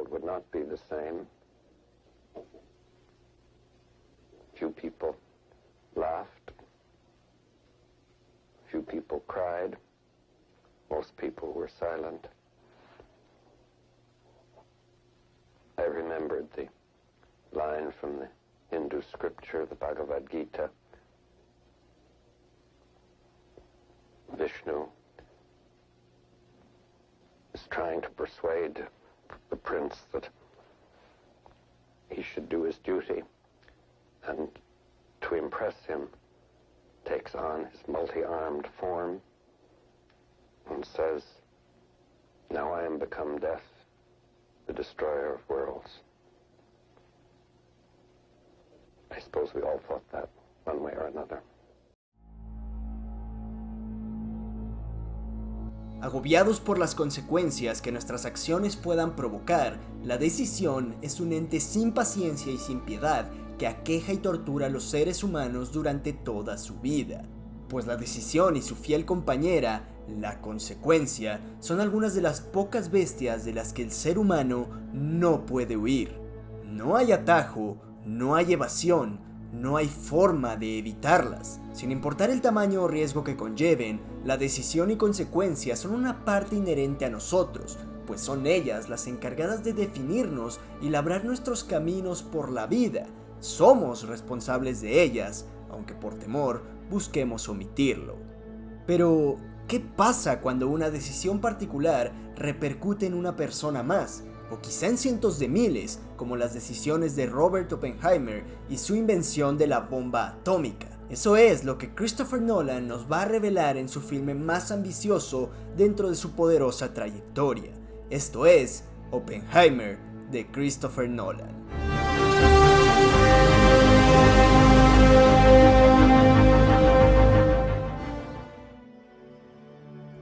world would not be the same. Few people laughed. Few people cried. Most people were silent. I remembered the line from the Hindu scripture, the Bhagavad Gita. Vishnu is trying to persuade the prince that he should do his duty, and to impress him takes on his multi-armed form and says, "Now I am become death, the destroyer of worlds." I suppose we all thought that one way or another. Agobiados por las consecuencias que nuestras acciones puedan provocar, la decisión es un ente sin paciencia y sin piedad que aqueja y tortura a los seres humanos durante toda su vida. Pues la decisión y su fiel compañera, la consecuencia, son algunas de las pocas bestias de las que el ser humano no puede huir. No hay atajo, no hay evasión, no hay forma de evitarlas. Sin importar el tamaño o riesgo que conlleven, la decisión y consecuencia son una parte inherente a nosotros, pues son ellas las encargadas de definirnos y labrar nuestros caminos por la vida. Somos responsables de ellas, aunque por temor busquemos omitirlo. Pero, ¿qué pasa cuando una decisión particular repercute en una persona más? O quizá en cientos de miles, como las decisiones de Robert Oppenheimer y su invención de la bomba atómica. Eso es lo que Christopher Nolan nos va a revelar en su filme más ambicioso dentro de su poderosa trayectoria. Esto es Oppenheimer, de Christopher Nolan.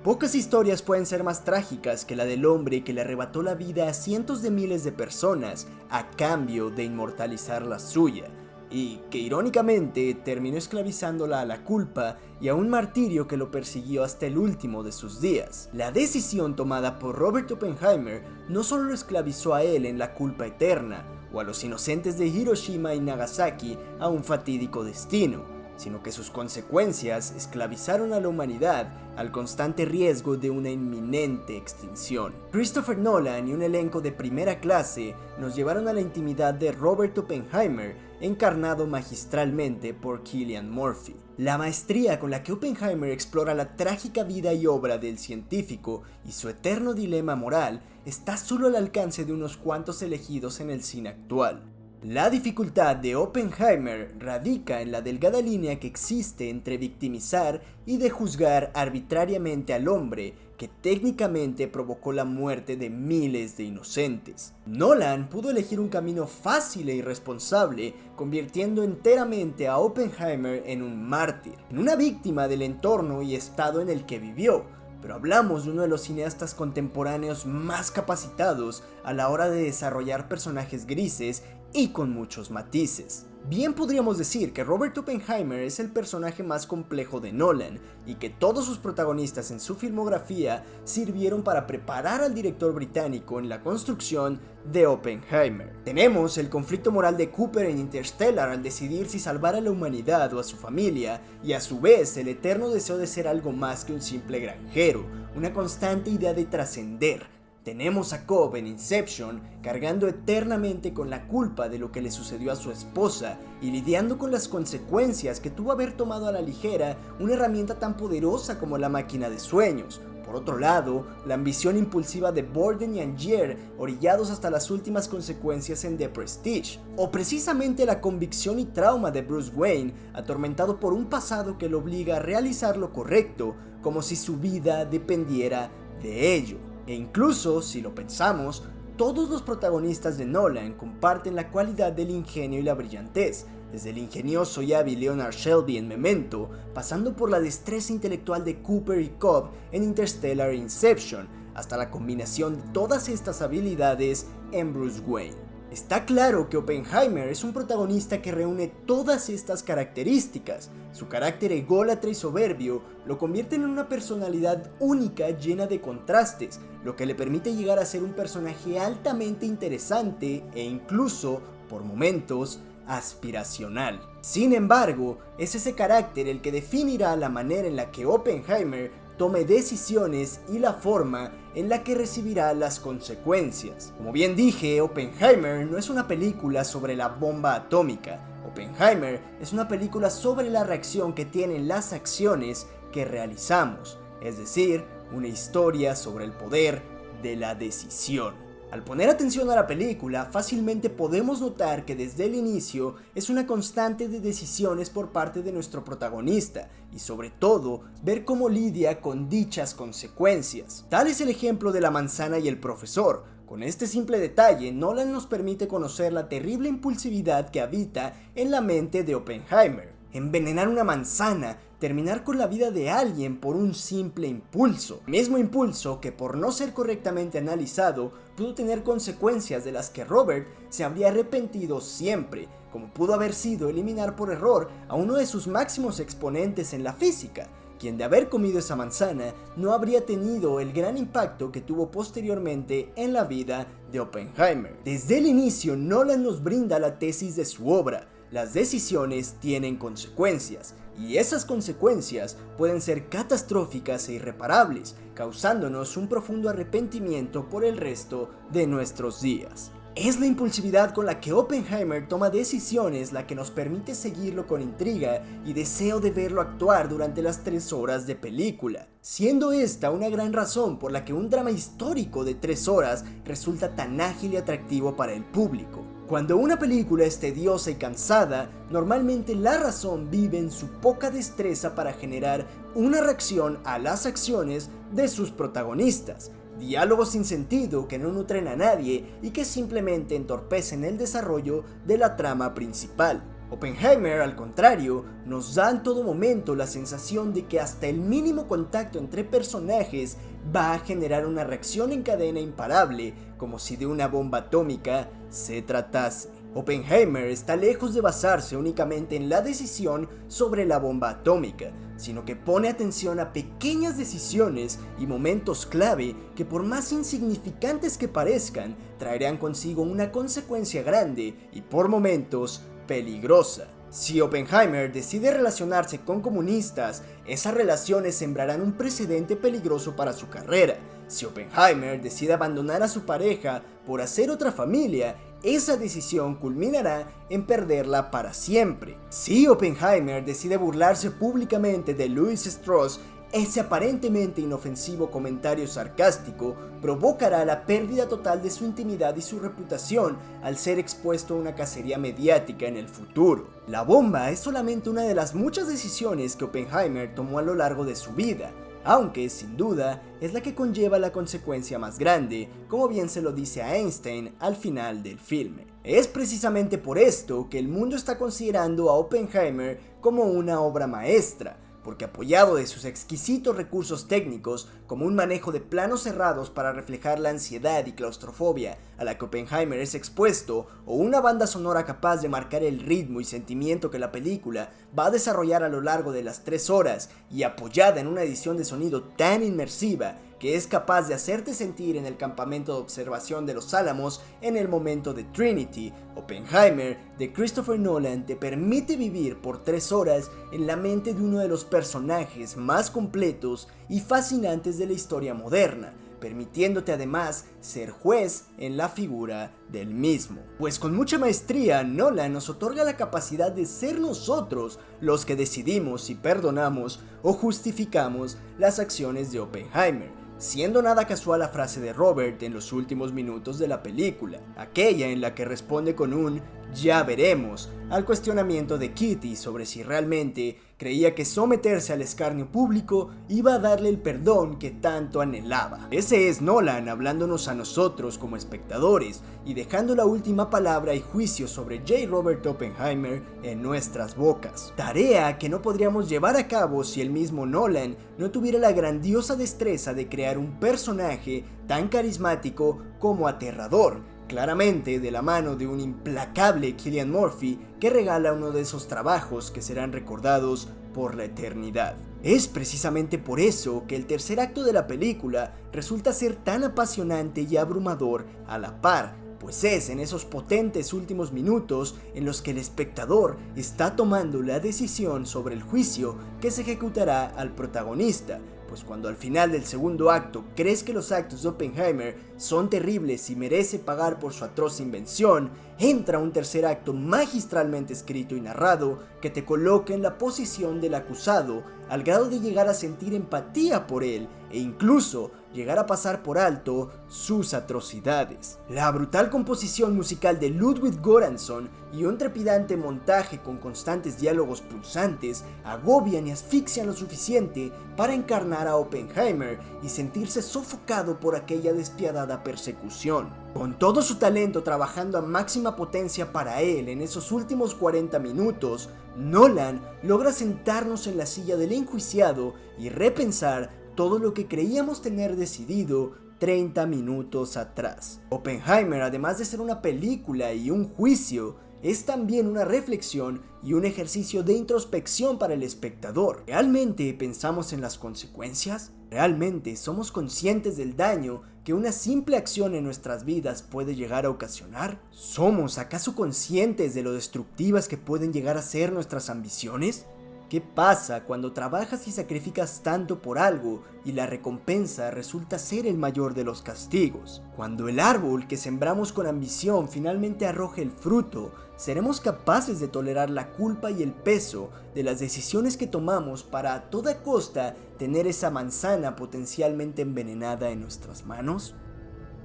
Pocas historias pueden ser más trágicas que la del hombre que le arrebató la vida a cientos de miles de personas a cambio de inmortalizar la suya, y que irónicamente terminó esclavizándola a la culpa y a un martirio que lo persiguió hasta el último de sus días. La decisión tomada por Robert Oppenheimer no solo lo esclavizó a él en la culpa eterna, o a los inocentes de Hiroshima y Nagasaki a un fatídico destino, sino que sus consecuencias esclavizaron a la humanidad al constante riesgo de una inminente extinción. Christopher Nolan y un elenco de primera clase nos llevaron a la intimidad de Robert Oppenheimer, encarnado magistralmente por Cillian Murphy. La maestría con la que Oppenheimer explora la trágica vida y obra del científico y su eterno dilema moral está solo al alcance de unos cuantos elegidos en el cine actual. La dificultad de Oppenheimer radica en la delgada línea que existe entre victimizar y de juzgar arbitrariamente al hombre que técnicamente provocó la muerte de miles de inocentes. Nolan pudo elegir un camino fácil e irresponsable, convirtiendo enteramente a Oppenheimer en un mártir, en una víctima del entorno y estado en el que vivió. Pero hablamos de uno de los cineastas contemporáneos más capacitados a la hora de desarrollar personajes grises y con muchos matices. Bien podríamos decir que Robert Oppenheimer es el personaje más complejo de Nolan y que todos sus protagonistas en su filmografía sirvieron para preparar al director británico en la construcción de Oppenheimer. Tenemos el conflicto moral de Cooper en Interstellar al decidir si salvar a la humanidad o a su familia, y a su vez el eterno deseo de ser algo más que un simple granjero, una constante idea de trascender. Tenemos a Cobb en Inception cargando eternamente con la culpa de lo que le sucedió a su esposa y lidiando con las consecuencias que tuvo haber tomado a la ligera una herramienta tan poderosa como la máquina de sueños. Por otro lado, la ambición impulsiva de Borden y Angier, orillados hasta las últimas consecuencias en The Prestige, o precisamente la convicción y trauma de Bruce Wayne, atormentado por un pasado que lo obliga a realizar lo correcto, como si su vida dependiera de ello. E incluso, si lo pensamos, todos los protagonistas de Nolan comparten la cualidad del ingenio y la brillantez, desde el ingenioso y hábil Leonard Shelby en Memento, pasando por la destreza intelectual de Cooper y Cobb en Interstellar e Inception, hasta la combinación de todas estas habilidades en Bruce Wayne. Está claro que Oppenheimer es un protagonista que reúne todas estas características. Su carácter ególatra y soberbio lo convierte en una personalidad única llena de contrastes, lo que le permite llegar a ser un personaje altamente interesante e incluso, por momentos, aspiracional. Sin embargo, es ese carácter el que definirá la manera en la que Oppenheimer tome decisiones y la forma en la que recibirá las consecuencias. Como bien dije, Oppenheimer no es una película sobre la bomba atómica. Oppenheimer es una película sobre la reacción que tienen las acciones que realizamos, es decir, una historia sobre el poder de la decisión. Al poner atención a la película, fácilmente podemos notar que desde el inicio es una constante de decisiones por parte de nuestro protagonista y sobre todo ver cómo lidia con dichas consecuencias. Tal es el ejemplo de la manzana y el profesor. Con este simple detalle, Nolan nos permite conocer la terrible impulsividad que habita en la mente de Oppenheimer. Envenenar una manzana, terminar con la vida de alguien por un simple impulso. Mismo impulso que por no ser correctamente analizado pudo tener consecuencias de las que Robert se habría arrepentido siempre, como pudo haber sido eliminar por error a uno de sus máximos exponentes en la física, quien de haber comido esa manzana no habría tenido el gran impacto que tuvo posteriormente en la vida de Oppenheimer. Desde el inicio, Nolan nos brinda la tesis de su obra. Las decisiones tienen consecuencias, y esas consecuencias pueden ser catastróficas e irreparables, causándonos un profundo arrepentimiento por el resto de nuestros días. Es la impulsividad con la que Oppenheimer toma decisiones la que nos permite seguirlo con intriga y deseo de verlo actuar durante las 3 horas de película, siendo esta una gran razón por la que un drama histórico de 3 horas resulta tan ágil y atractivo para el público. Cuando una película es tediosa y cansada, normalmente la razón vive en su poca destreza para generar una reacción a las acciones de sus protagonistas. Diálogos sin sentido que no nutren a nadie y que simplemente entorpecen el desarrollo de la trama principal. Oppenheimer, al contrario, nos da en todo momento la sensación de que hasta el mínimo contacto entre personajes va a generar una reacción en cadena imparable, como si de una bomba atómica se tratase. Oppenheimer está lejos de basarse únicamente en la decisión sobre la bomba atómica, sino que pone atención a pequeñas decisiones y momentos clave que, por más insignificantes que parezcan, traerán consigo una consecuencia grande y por momentos peligrosa. Si Oppenheimer decide relacionarse con comunistas, esas relaciones sembrarán un precedente peligroso para su carrera. Si Oppenheimer decide abandonar a su pareja por hacer otra familia, esa decisión culminará en perderla para siempre. Si Oppenheimer decide burlarse públicamente de Louis Strauss, ese aparentemente inofensivo comentario sarcástico provocará la pérdida total de su intimidad y su reputación al ser expuesto a una cacería mediática en el futuro. La bomba es solamente una de las muchas decisiones que Oppenheimer tomó a lo largo de su vida, aunque sin duda es la que conlleva la consecuencia más grande, como bien se lo dice a Einstein al final del filme. Es precisamente por esto que el mundo está considerando a Oppenheimer como una obra maestra, porque apoyado de sus exquisitos recursos técnicos, como un manejo de planos cerrados para reflejar la ansiedad y claustrofobia a la que Oppenheimer es expuesto, o una banda sonora capaz de marcar el ritmo y sentimiento que la película va a desarrollar a lo largo de las 3 horas, y apoyada en una edición de sonido tan inmersiva que es capaz de hacerte sentir en el campamento de observación de los Álamos en el momento de Trinity, Oppenheimer de Christopher Nolan te permite vivir por 3 horas en la mente de uno de los personajes más completos y fascinantes de la historia moderna, permitiéndote además ser juez en la figura del mismo. Pues con mucha maestría, Nolan nos otorga la capacidad de ser nosotros los que decidimos si perdonamos o justificamos las acciones de Oppenheimer, siendo nada casual la frase de Robert en los últimos minutos de la película, aquella en la que responde con un "ya veremos" al cuestionamiento de Kitty sobre si realmente creía que someterse al escarnio público iba a darle el perdón que tanto anhelaba. Ese es Nolan hablándonos a nosotros como espectadores y dejando la última palabra y juicio sobre J. Robert Oppenheimer en nuestras bocas. Tarea que no podríamos llevar a cabo si el mismo Nolan no tuviera la grandiosa destreza de crear un personaje tan carismático como aterrador. claramente de la mano de un implacable Cillian Murphy que regala uno de esos trabajos que serán recordados por la eternidad. Es precisamente por eso que el tercer acto de la película resulta ser tan apasionante y abrumador a la par, pues es en esos potentes últimos minutos en los que el espectador está tomando la decisión sobre el juicio que se ejecutará al protagonista, pues cuando al final del segundo acto crees que los actos de Oppenheimer son terribles y merece pagar por su atroz invención, entra un tercer acto magistralmente escrito y narrado que te coloca en la posición del acusado al grado de llegar a sentir empatía por él e incluso llegar a pasar por alto sus atrocidades. La brutal composición musical de Ludwig Göransson y un trepidante montaje con constantes diálogos pulsantes agobian y asfixian lo suficiente para encarnar a Oppenheimer y sentirse sofocado por aquella despiadada persecución. Con todo su talento trabajando a máxima potencia para él en esos últimos 40 minutos, Nolan logra sentarnos en la silla del enjuiciado y repensar todo lo que creíamos tener decidido 30 minutos atrás. Oppenheimer, además de ser una película y un juicio, es también una reflexión y un ejercicio de introspección para el espectador. ¿Realmente pensamos en las consecuencias? ¿Realmente somos conscientes del daño que una simple acción en nuestras vidas puede llegar a ocasionar? ¿Somos acaso conscientes de lo destructivas que pueden llegar a ser nuestras ambiciones? ¿Qué pasa cuando trabajas y sacrificas tanto por algo y la recompensa resulta ser el mayor de los castigos? Cuando el árbol que sembramos con ambición finalmente arroje el fruto, ¿seremos capaces de tolerar la culpa y el peso de las decisiones que tomamos para a toda costa tener esa manzana potencialmente envenenada en nuestras manos?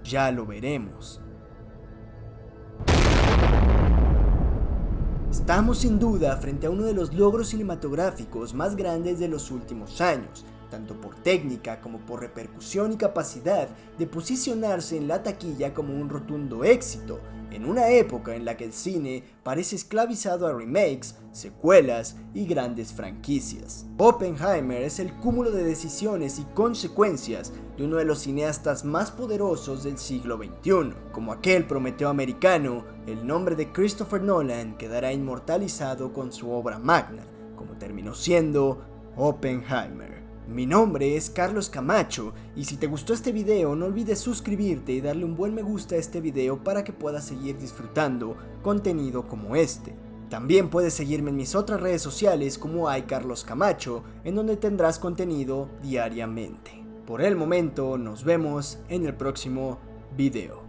Ya lo veremos. Estamos sin duda frente a uno de los logros cinematográficos más grandes de los últimos años, tanto por técnica como por repercusión y capacidad de posicionarse en la taquilla como un rotundo éxito, en una época en la que el cine parece esclavizado a remakes, secuelas y grandes franquicias. Oppenheimer es el cúmulo de decisiones y consecuencias de uno de los cineastas más poderosos del siglo XXI. Como aquel Prometeo americano, el nombre de Christopher Nolan quedará inmortalizado con su obra magna, como terminó siendo Oppenheimer. Mi nombre es Carlos Camacho y si te gustó este video no olvides suscribirte y darle un buen me gusta a este video para que puedas seguir disfrutando contenido como este. También puedes seguirme en mis otras redes sociales como iCarlosCamacho, en donde tendrás contenido diariamente. Por el momento nos vemos en el próximo video.